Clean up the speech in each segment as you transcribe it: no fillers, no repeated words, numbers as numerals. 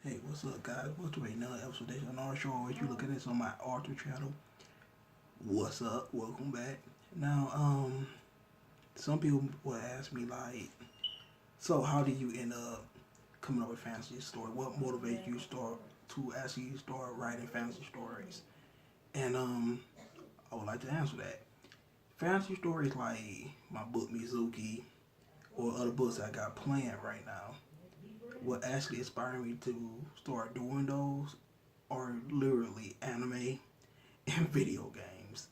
Hey, what's up, guys? Welcome to another episode of DayShawn R show. If you look at this on my Arthur channel, what's up? Welcome back. Now, some people will ask me like, so how did you end up coming up with fantasy story? What motivated you to actually start writing fantasy stories? And I would like to answer that. Fantasy stories like my book Mizuki or other books I got planned right now, what actually inspired me to start doing those are literally anime and video games.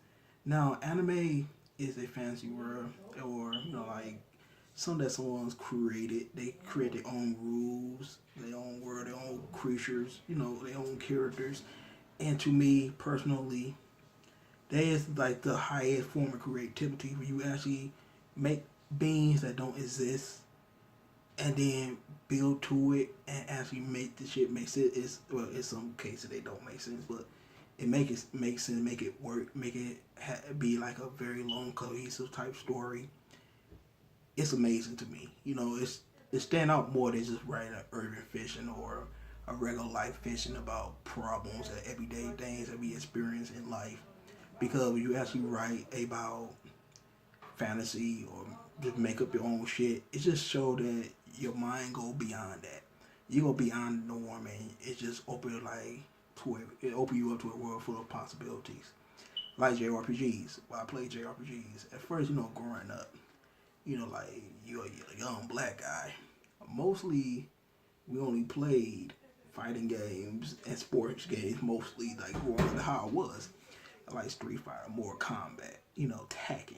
Now, anime is a fantasy world, or like something that someone's created. They create their own rules, their own world, their own creatures, their own characters. And to me personally, that is like the highest form of creativity where you actually make beings that don't exist and then build to it and actually make the shit make sense. It's well, in some cases they don't make sense, but it make sense, make it work, make it be like a very long cohesive type story. It's amazing to me. It stand out more than just writing an urban fiction or a regular life fiction about problems and everyday things that we experience in life. Because when you actually write about fantasy or just make up your own shit, it just show that your mind go beyond that. You go beyond the norm and it just it open you up to a world full of possibilities. Like JRPGs. Well, I played JRPGs. At first, growing up, like you're a young black guy. Mostly we only played fighting games and sports games mostly like growing up how it was. Like Street Fighter, more combat, tacking.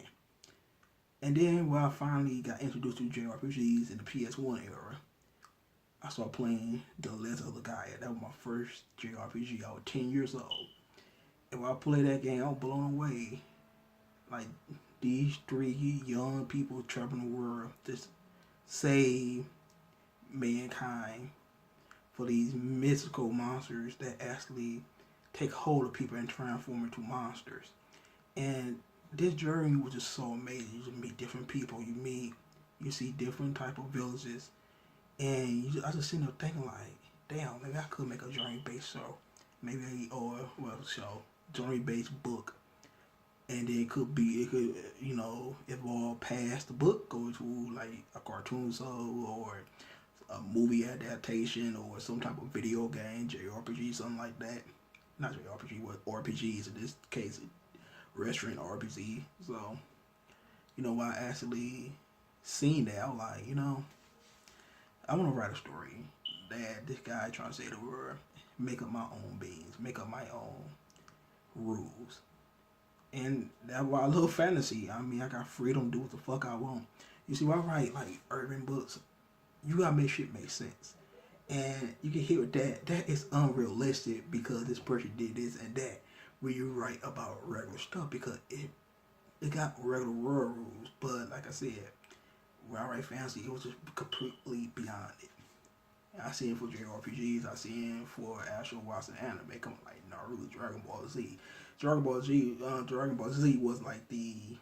And then when I finally got introduced to JRPGs in the PS1 era, I started playing The Legend of the Gaia. That was my first JRPG. I was 10 years old. And when I played that game, I was blown away. Like, these three young people traveling the world just save mankind for these mystical monsters that actually take hold of people and transform into monsters. And this journey was just so amazing. You just meet different people. You see different type of villages, and I just sitting there thinking like, damn, maybe I could make a journey based show, maybe or well show journey based book, and then it could evolve past the book, go to like a cartoon show or a movie adaptation or some type of video game, JRPG, something like that. Not JRPG, what RPGs in this case, restaurant RPG. So, when I actually seen that, I was like, I want to write a story that this guy trying to say the word, make up my own beings, make up my own rules. And that's why I love fantasy. I mean, I got freedom to do what the fuck I want. You see, when I write like urban books, you gotta make shit make sense. And you can hear that is unrealistic because this person did this and that when you write about regular stuff because it got regular world rules. But like I said, when I write fantasy, it was just completely beyond it. And I see it for JRPGs, I see it for actual watching anime, coming like Naruto, Dragon Ball Z. Dragon Ball Z was like the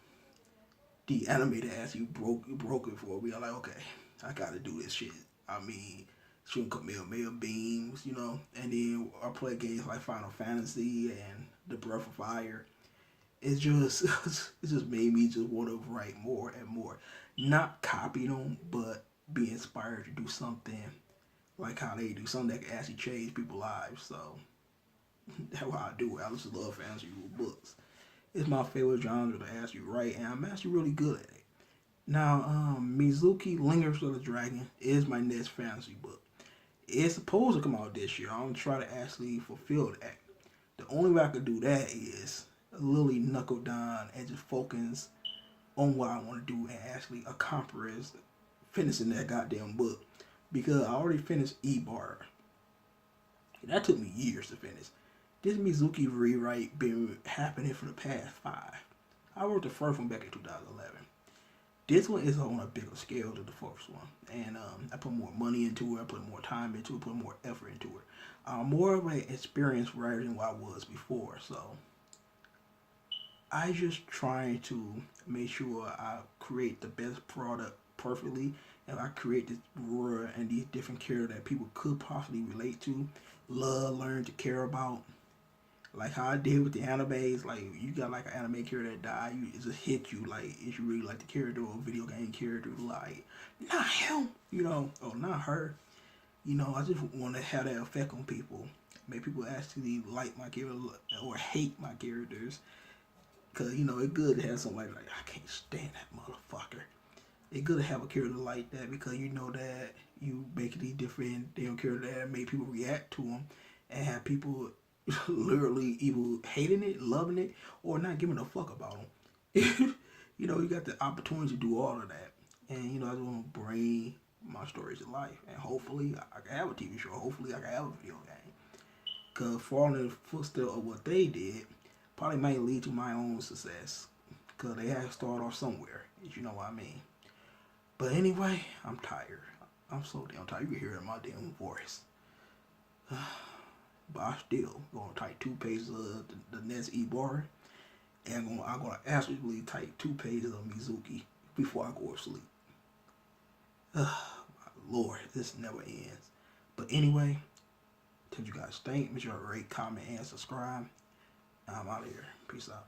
anime that actually broke it for me. I'm like, okay, I gotta do this shit. I mean, shooting Kamehameha beams, and then I play games like Final Fantasy and The Breath of Fire. It just it just made me just want to write more and more, not copy them, but be inspired to do something like how they do, something that can actually change people's lives. So that's why I do it. I just love fantasy books. It's my favorite genre to actually write, and I'm actually really good at it. Now, Mizuki Lingers of the Dragon is my next fantasy book. It's supposed to come out this year. I'm gonna try to actually fulfill that. The only way I could do that is really knuckle down and just focus on what I want to do and actually accomplish finishing that goddamn book. Because I already finished E-Bar. That took me years to finish. This Mizuki rewrite been happening for the past 5. I wrote the first one back in 2011. This one is on a bigger scale than the first one, and I put more money into it. I put more time into it. Put more effort into it. I'm more of an experienced writer than what I was before, so I just trying to make sure I create the best product perfectly and I create this world and these different characters that people could possibly relate to, love, learn to care about. Like how I did with the animes, like you got like an anime character that died, it just hit you like if you really like the character or a video game character, like not him, or not her. I just want to have that effect on people, make people actually like my character or hate my characters, cause it's good to have somebody like I can't stand that motherfucker. It's good to have a character like that because you know that you make these different damn characters that make people react to them, and have people literally either hating it, loving it, or not giving a fuck about them. You got the opportunity to do all of that, and I just want to bring my stories to life, and hopefully I can have a TV show. Hopefully I can have a video game. Cause following in the footsteps of what they did probably might lead to my own success. Cause they had to start off somewhere, if you know what I mean. But anyway, I'm tired. I'm so damn tired. You can hear it in my damn voice. But I still gonna type 2 pages of the next E-bar, and I'm gonna absolutely type 2 pages of Mizuki before I go to sleep. My Lord, this never ends. But anyway, till you guys think, make sure to rate, comment, and subscribe. I'm out of here. Peace out.